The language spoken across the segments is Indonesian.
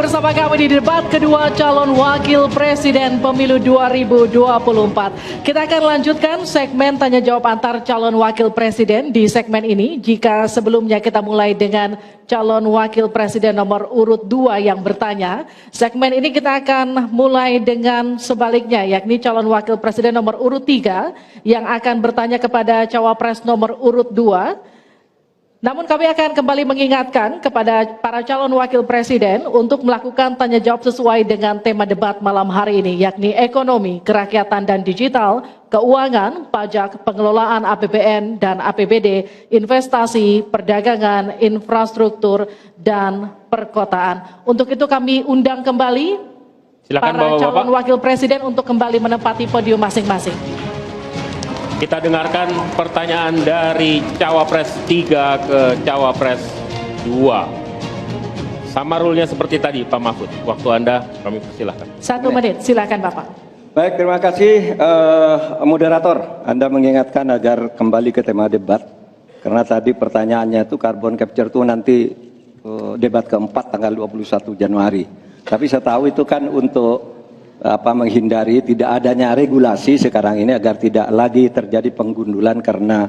bersama kami di debat kedua calon wakil presiden pemilu 2024. Kita akan lanjutkan segmen tanya jawab antar calon wakil presiden di segmen ini. Jika sebelumnya kita mulai dengan calon wakil presiden nomor urut 2 yang bertanya, segmen ini kita akan mulai dengan sebaliknya, yakni calon wakil presiden nomor urut 3 yang akan bertanya kepada cawapres nomor urut 2. Namun kami akan kembali mengingatkan kepada para calon wakil presiden untuk melakukan tanya jawab sesuai dengan tema debat malam hari ini, yakni ekonomi, kerakyatan dan digital, keuangan, pajak, pengelolaan APBN dan APBD, investasi, perdagangan, infrastruktur, dan perkotaan. Untuk itu kami undang kembali para calon wakil presiden untuk kembali menempati podium masing-masing. Kita dengarkan pertanyaan dari Cawapres 3 ke Cawapres 2. Sama rule-nya seperti tadi, Pak Mahfud. Waktu Anda kami persilahkan. 1 menit, silakan Bapak. Baik, terima kasih moderator. Anda mengingatkan agar kembali ke tema debat. Karena tadi pertanyaannya itu carbon capture itu nanti debat keempat tanggal 21 Januari. Tapi saya tahu itu kan untuk menghindari tidak adanya regulasi sekarang ini agar tidak lagi terjadi penggundulan karena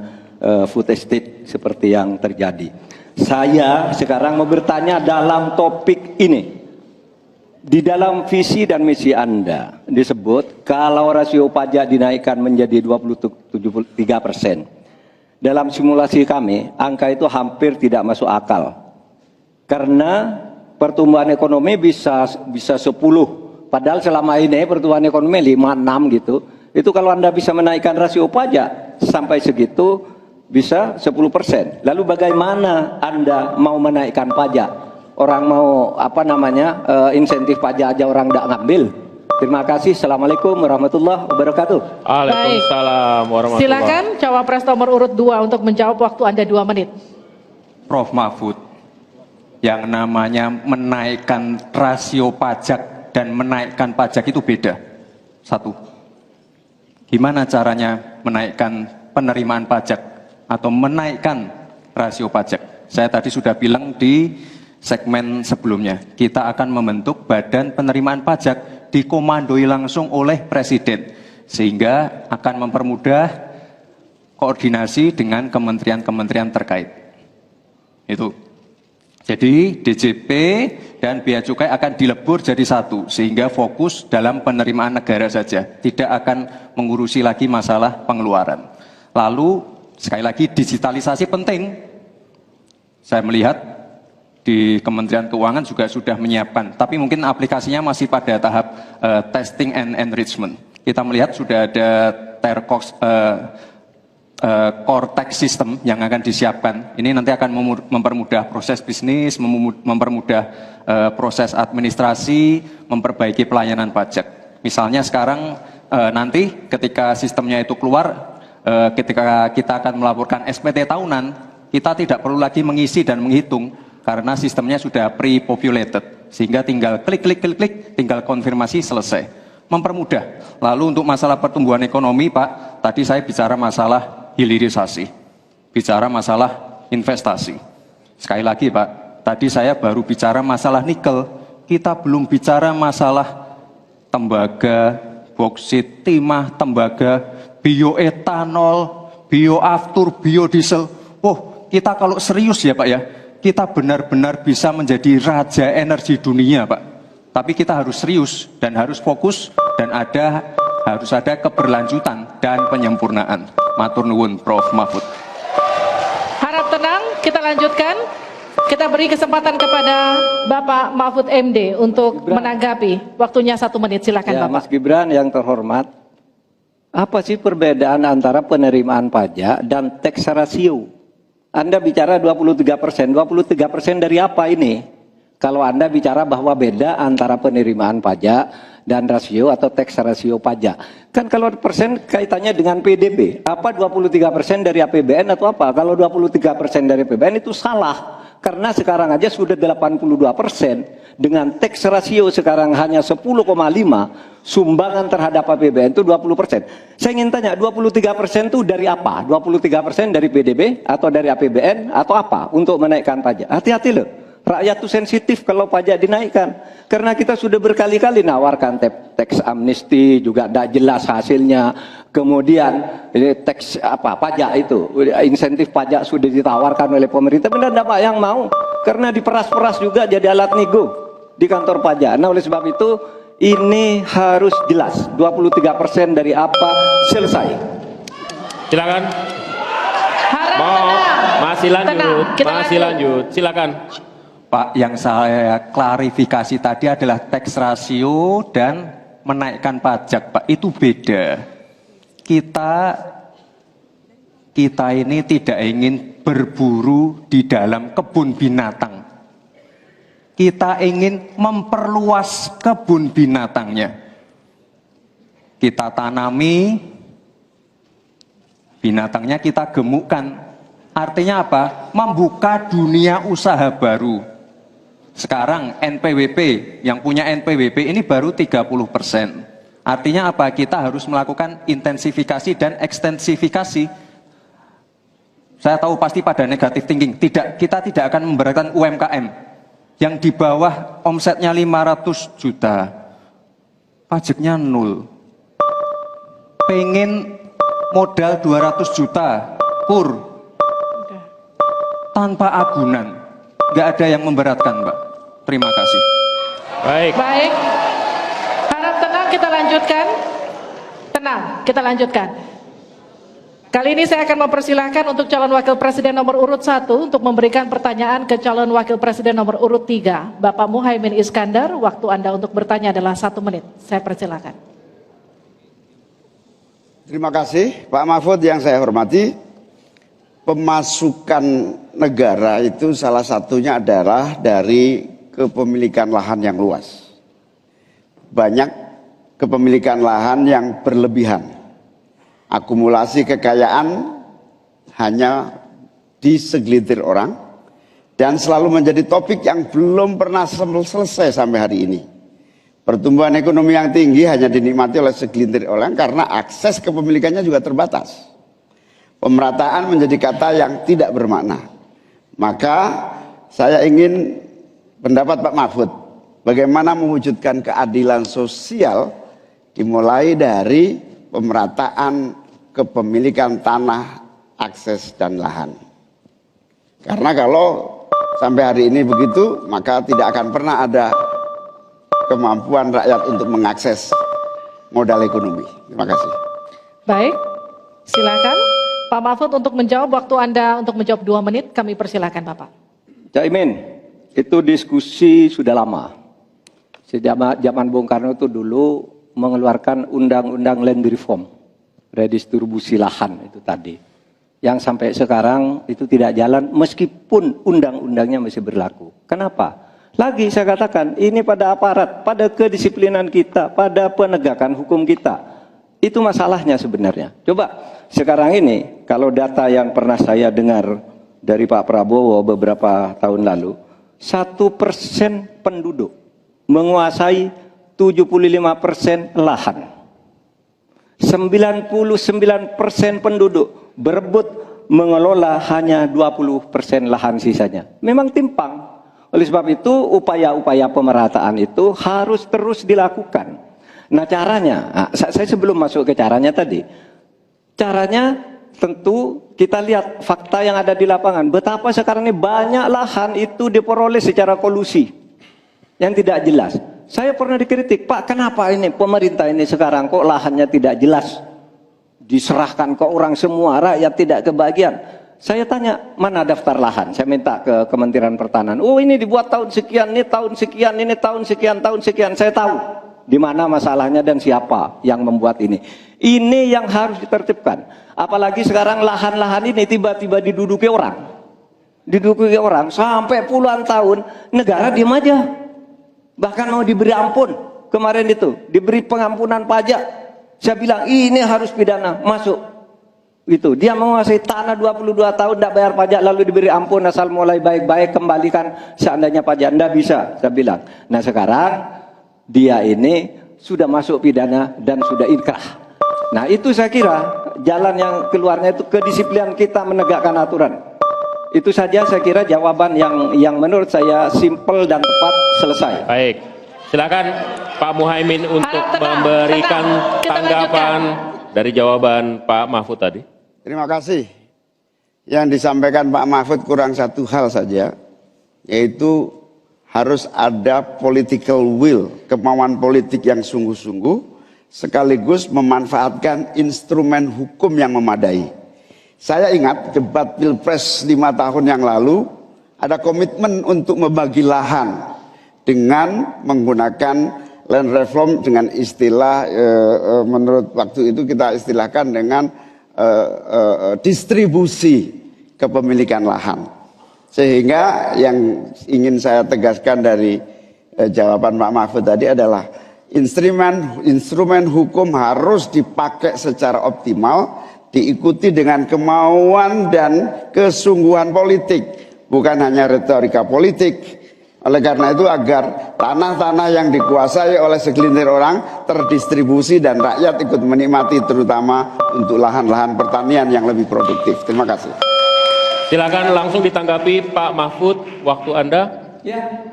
food estate seperti yang terjadi. Saya sekarang mau bertanya dalam topik ini. Di dalam visi dan misi Anda disebut kalau rasio pajak dinaikkan menjadi 23%. Dalam simulasi kami, angka itu hampir tidak masuk akal. Karena pertumbuhan ekonomi bisa 10. Padahal selama ini pertumbuhan ekonomi 5-6 gitu. Itu kalau Anda bisa menaikkan rasio pajak sampai segitu bisa 10%. Lalu bagaimana Anda mau menaikkan pajak? Orang mau insentif pajak aja orang tidak ngambil. Terima kasih. Assalamualaikum warahmatullahi wabarakatuh. Waalaikumsalam warahmatullahi wabarakatuh. Silakan cawapres nomor urut 2 untuk menjawab, waktu Anda 2 menit. Prof Mahfud, yang namanya menaikkan rasio pajak dan menaikkan pajak itu beda. Satu, gimana caranya menaikkan penerimaan pajak atau menaikkan rasio pajak? Saya tadi sudah bilang di segmen sebelumnya, kita akan membentuk badan penerimaan pajak dikomandoi langsung oleh Presiden, sehingga akan mempermudah koordinasi dengan kementerian-kementerian terkait. Itu. Jadi DJP dan Bea Cukai akan dilebur jadi satu, sehingga fokus dalam penerimaan negara saja, tidak akan mengurusi lagi masalah pengeluaran. Lalu sekali lagi digitalisasi penting. Saya melihat di Kementerian Keuangan juga sudah menyiapkan, tapi mungkin aplikasinya masih pada tahap testing and enrichment. Kita melihat sudah ada core tax system yang akan disiapkan. Ini nanti akan mempermudah proses bisnis, mempermudah proses administrasi, memperbaiki pelayanan pajak. Misalnya sekarang nanti ketika sistemnya itu keluar, ketika kita akan melaporkan SPT tahunan, kita tidak perlu lagi mengisi dan menghitung karena sistemnya sudah pre-populated, sehingga tinggal klik, tinggal konfirmasi, selesai. Mempermudah. Lalu untuk masalah pertumbuhan ekonomi, Pak, tadi saya bicara masalah hilirisasi, bicara masalah investasi. Sekali lagi Pak, tadi saya baru bicara masalah nikel, kita belum bicara masalah tembaga, boksit, timah, tembaga, bioetanol, bioaftur, biodiesel. Oh, kita kalau serius ya Pak ya, kita benar-benar bisa menjadi raja energi dunia Pak. Tapi kita harus serius dan harus fokus dan harus ada keberlanjutan dan penyempurnaan. Matur nuwun Prof Mahfud. Harap tenang, kita lanjutkan. Kita beri kesempatan kepada Bapak Mahfud MD untuk menanggapi. Waktunya 1 menit, silakan ya, Bapak. Mas Gibran yang terhormat, apa sih perbedaan antara penerimaan pajak dan tax ratio? Anda bicara 23%, 23% dari apa ini? Kalau Anda bicara bahwa beda antara penerimaan pajak dan rasio atau tax rasio pajak. Kan kalau persen kaitannya dengan PDB. Apa 23% dari APBN atau apa? Kalau 23% dari APBN itu salah. Karena sekarang aja sudah 82%. Dengan tax rasio sekarang hanya 10,5. Sumbangan terhadap APBN itu 20%. Saya ingin tanya, 23% itu dari apa? 23% dari PDB atau dari APBN atau apa? Untuk menaikkan pajak. Hati-hati loh. Rakyat tuh sensitif kalau pajak dinaikkan. Karena kita sudah berkali-kali nawarkan teks amnesti, juga tidak jelas hasilnya. Kemudian teks pajak itu, insentif pajak sudah ditawarkan oleh pemerintah, benar tidak Pak yang mau? Karena diperas-peras juga jadi alat nego di kantor pajak. Nah oleh sebab itu ini harus jelas, 23% dari apa selesai. Silakan. Masih lanjut, silakan. Pak, yang saya klarifikasi tadi adalah tax ratio dan menaikkan pajak, Pak. Itu beda. Kita ini tidak ingin berburu di dalam kebun binatang. Kita ingin memperluas kebun binatangnya. Kita tanami, binatangnya kita gemukkan. Artinya apa? Membuka dunia usaha baru. Sekarang NPWP, yang punya NPWP ini baru 30%. Artinya apa? Kita harus melakukan intensifikasi dan ekstensifikasi. Saya tahu pasti pada negatif thinking. Kita tidak akan memberatkan UMKM yang di bawah omsetnya 500 juta. Pajaknya 0. Pengen modal 200 juta, tanpa agunan. Nggak ada yang memberatkan, Mbak. Terima kasih. Baik. Harap tenang, kita lanjutkan. Tenang, kita lanjutkan. Kali ini saya akan mempersilahkan untuk calon wakil presiden nomor urut 1 untuk memberikan pertanyaan ke calon wakil presiden nomor urut 3. Bapak Muhaimin Iskandar, waktu Anda untuk bertanya adalah 1 menit. Saya persilahkan. Terima kasih Pak Mahfud yang saya hormati. Pemasukan negara itu salah satunya adalah dari kepemilikan lahan yang luas. Banyak kepemilikan lahan yang berlebihan. Akumulasi kekayaan hanya di segelintir orang dan selalu menjadi topik yang belum pernah selesai sampai hari ini. Pertumbuhan ekonomi yang tinggi hanya dinikmati oleh segelintir orang karena akses kepemilikannya juga terbatas. Pemerataan menjadi kata yang tidak bermakna. Maka saya ingin pendapat Pak Mahfud, bagaimana mewujudkan keadilan sosial dimulai dari pemerataan kepemilikan tanah, akses dan lahan. Karena kalau sampai hari ini begitu, maka tidak akan pernah ada kemampuan rakyat untuk mengakses modal ekonomi. Terima kasih. Baik, silakan Pak Mahfud untuk menjawab. Waktu Anda untuk menjawab 2 menit, kami persilakan Bapak. Caimin, itu diskusi sudah lama. Sejak zaman Bung Karno itu dulu mengeluarkan undang-undang land reform, redistribusi lahan itu tadi. Yang sampai sekarang itu tidak jalan meskipun undang-undangnya masih berlaku. Kenapa? Lagi saya katakan, ini pada aparat, pada kedisiplinan kita, pada penegakan hukum kita. Itu masalahnya sebenarnya. Coba sekarang ini, kalau data yang pernah saya dengar dari Pak Prabowo beberapa tahun lalu, 1% penduduk menguasai 75% lahan. 99% penduduk berebut mengelola hanya 20% lahan sisanya. Memang timpang. Oleh sebab itu upaya-upaya pemerataan itu harus terus dilakukan. Nah caranya, saya sebelum masuk ke caranya tadi, caranya tentu kita lihat fakta yang ada di lapangan. Betapa sekarang ini banyak lahan itu diperoleh secara kolusi yang tidak jelas. Saya pernah dikritik, Pak kenapa ini pemerintah ini sekarang kok lahannya tidak jelas, diserahkan ke orang semua, rakyat tidak kebagian. Saya tanya, mana daftar lahan? Saya minta ke Kementerian Pertanian. Oh ini dibuat tahun sekian, ini tahun sekian, ini tahun sekian, tahun sekian. Saya tahu di mana masalahnya dan siapa yang membuat ini. Ini yang harus ditertibkan. Apalagi sekarang lahan-lahan ini tiba-tiba diduduki orang. Diduduki orang sampai puluhan tahun, negara diam aja. Bahkan mau diberi ampun. Kemarin itu, diberi pengampunan pajak. Saya bilang, ini harus pidana, masuk. Gitu. Dia menguasai tanah 22 tahun, tidak bayar pajak, lalu diberi ampun, asal mulai baik-baik, kembalikan seandainya pajak. Tidak bisa, saya bilang. Nah sekarang, dia ini sudah masuk pidana dan sudah inkrah. Nah itu saya kira jalan yang keluarnya itu kedisiplinan kita menegakkan aturan. Itu saja saya kira jawaban yang menurut saya simpel dan tepat. Selesai. Baik, silakan Pak Muhaimin untuk Harap tenang, memberikan tenang. Kita tanggapan dari jawaban Pak Mahfud tadi. Terima kasih. Yang disampaikan Pak Mahfud kurang satu hal saja, yaitu harus ada political will, kemauan politik yang sungguh-sungguh, sekaligus memanfaatkan instrumen hukum yang memadai. Saya ingat debat Pilpres 5 tahun yang lalu, ada komitmen untuk membagi lahan dengan menggunakan land reform dengan istilah, menurut waktu itu kita istilahkan dengan distribusi kepemilikan lahan. Sehingga yang ingin saya tegaskan dari jawaban Pak Mahfud tadi adalah instrumen hukum harus dipakai secara optimal, diikuti dengan kemauan dan kesungguhan politik, bukan hanya retorika politik. Oleh karena itu agar tanah-tanah yang dikuasai oleh segelintir orang terdistribusi dan rakyat ikut menikmati, terutama untuk lahan-lahan pertanian yang lebih produktif. Terima kasih. Silakan langsung ditanggapi Pak Mahfud, waktu Anda. Ya,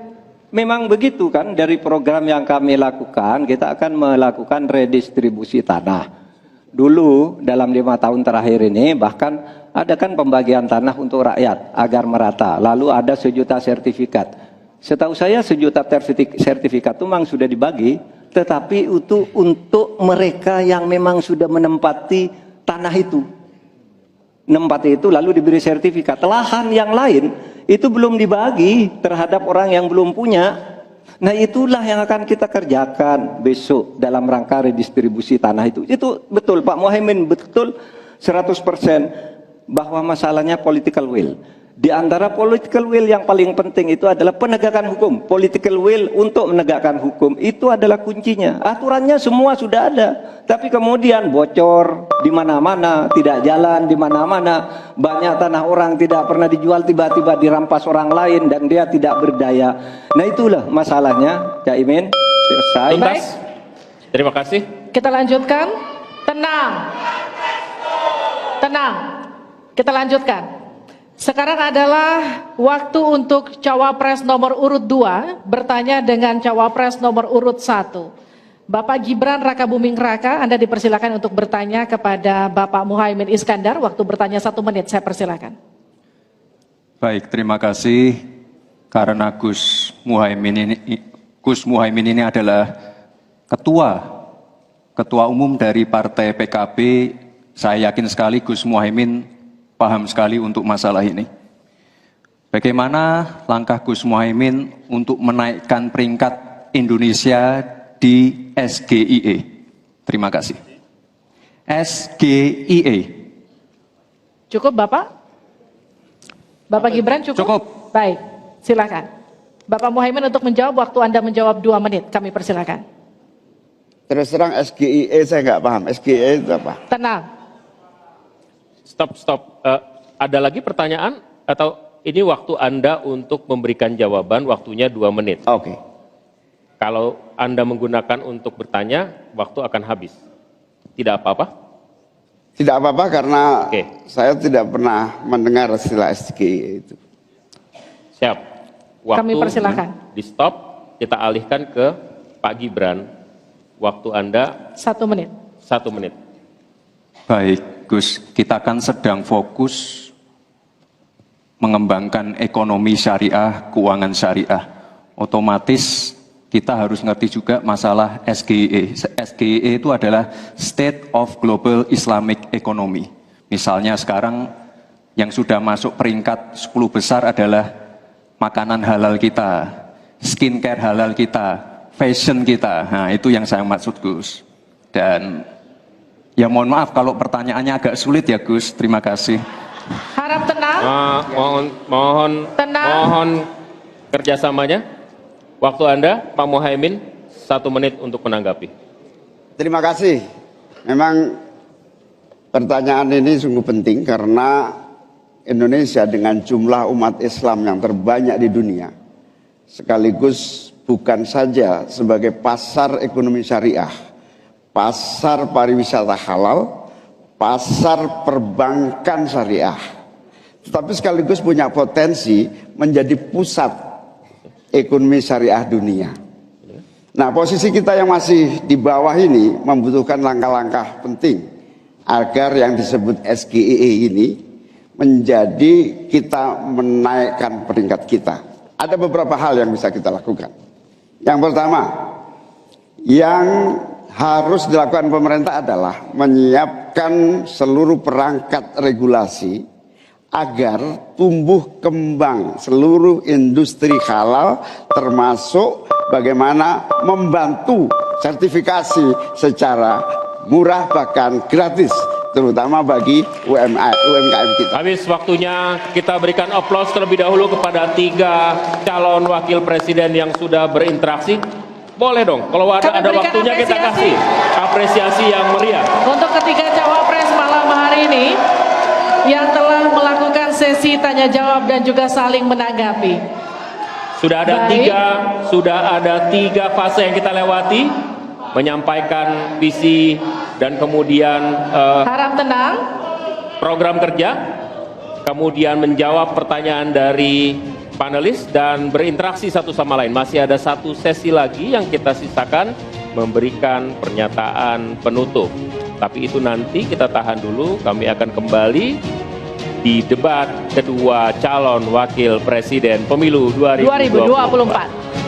memang begitu kan, dari program yang kami lakukan, kita akan melakukan redistribusi tanah. Dulu dalam 5 tahun terakhir ini bahkan ada kan pembagian tanah untuk rakyat agar merata. Lalu ada 1 juta sertifikat. Setahu saya 1 juta sertifikat itu memang sudah dibagi, tetapi itu untuk mereka yang memang sudah menempati tanah itu. Menempati itu lalu diberi sertifikat. Lahan yang lain itu belum dibagi terhadap orang yang belum punya. Nah itulah yang akan kita kerjakan besok dalam rangka redistribusi tanah itu. Itu betul Pak Muhaimin, betul 100% bahwa masalahnya political will. Di antara political will yang paling penting itu adalah penegakan hukum. Political will untuk menegakkan hukum itu adalah kuncinya. Aturannya semua sudah ada, tapi kemudian bocor di mana-mana, tidak jalan di mana-mana. Banyak tanah orang tidak pernah dijual, tiba-tiba dirampas orang lain dan dia tidak berdaya. Nah itulah masalahnya, Cak Imin. Selesai. Tuntas. Terima kasih. Kita lanjutkan. Tenang. Tenang. Kita lanjutkan. Sekarang adalah waktu untuk Cawapres nomor urut 2 bertanya dengan Cawapres nomor urut 1. Bapak Gibran Rakabuming Raka, Anda dipersilakan untuk bertanya kepada Bapak Muhaimin Iskandar. Waktu bertanya 1 menit, saya persilakan. Baik, terima kasih. Karena Gus Muhaimin ini adalah ketua umum dari Partai PKB. Saya yakin sekali Gus Muhaimin paham sekali untuk masalah ini. Bagaimana langkah Gus Muhaimin untuk menaikkan peringkat Indonesia di SGIE? Terima kasih. SGIE. Cukup Bapak? Bapak Gibran cukup? Cukup. Baik, silakan. Bapak Muhaimin untuk menjawab, waktu Anda menjawab 2 menit, kami persilakan. Terus terang SGIE saya nggak paham. SGIE itu apa? Tenang. Stop. Ada lagi pertanyaan atau ini waktu Anda untuk memberikan jawaban, waktunya 2 menit. Oke. Kalau Anda menggunakan untuk bertanya, waktu akan habis. Tidak apa-apa? Tidak apa-apa karena Oke. saya tidak pernah mendengar istilah SGIE itu. Siap. Waktu Kami persilakan. di stop, kita alihkan ke Pak Gibran. Waktu Anda 1 menit. 1 menit. Baik, Gus, kita kan sedang fokus mengembangkan ekonomi syariah, keuangan syariah. Otomatis kita harus ngerti juga masalah SGIE. SGIE itu adalah State of Global Islamic Economy. Misalnya sekarang yang sudah masuk peringkat 10 besar adalah makanan halal kita, skincare halal kita, fashion kita. Nah, itu yang saya maksud, Gus. Dan ya mohon maaf kalau pertanyaannya agak sulit ya Gus, terima kasih. Harap tenang. Tenang. Mohon kerjasamanya. Waktu Anda, Pak Muhaimin, 1 menit untuk menanggapi. Terima kasih. Memang pertanyaan ini sungguh penting karena Indonesia dengan jumlah umat Islam yang terbanyak di dunia, sekaligus bukan saja sebagai pasar ekonomi syariah, pasar pariwisata halal, pasar perbankan syariah, tetapi sekaligus punya potensi menjadi pusat ekonomi syariah dunia. Nah, posisi kita yang masih di bawah ini membutuhkan langkah-langkah penting agar yang disebut SGEE ini menjadi kita menaikkan peringkat kita. Ada beberapa hal yang bisa kita lakukan. Yang pertama, yang harus dilakukan pemerintah adalah menyiapkan seluruh perangkat regulasi agar tumbuh kembang seluruh industri halal, termasuk bagaimana membantu sertifikasi secara murah bahkan gratis, terutama bagi UMKM kita. Habis waktunya, kita berikan aplaus terlebih dahulu kepada 3 calon wakil presiden yang sudah berinteraksi. Boleh dong, kalau ada waktunya kita kasih apresiasi yang meriah. Untuk ketiga cawapres malam hari ini yang telah melakukan sesi tanya jawab dan juga saling menanggapi. Sudah ada tiga fase yang kita lewati, menyampaikan visi dan kemudian Harap tenang. program kerja, kemudian menjawab pertanyaan dari panelis dan berinteraksi satu sama lain. Masih ada satu sesi lagi yang kita sisakan, memberikan pernyataan penutup. Tapi itu nanti kita tahan dulu, kami akan kembali di debat kedua calon wakil presiden pemilu 2024.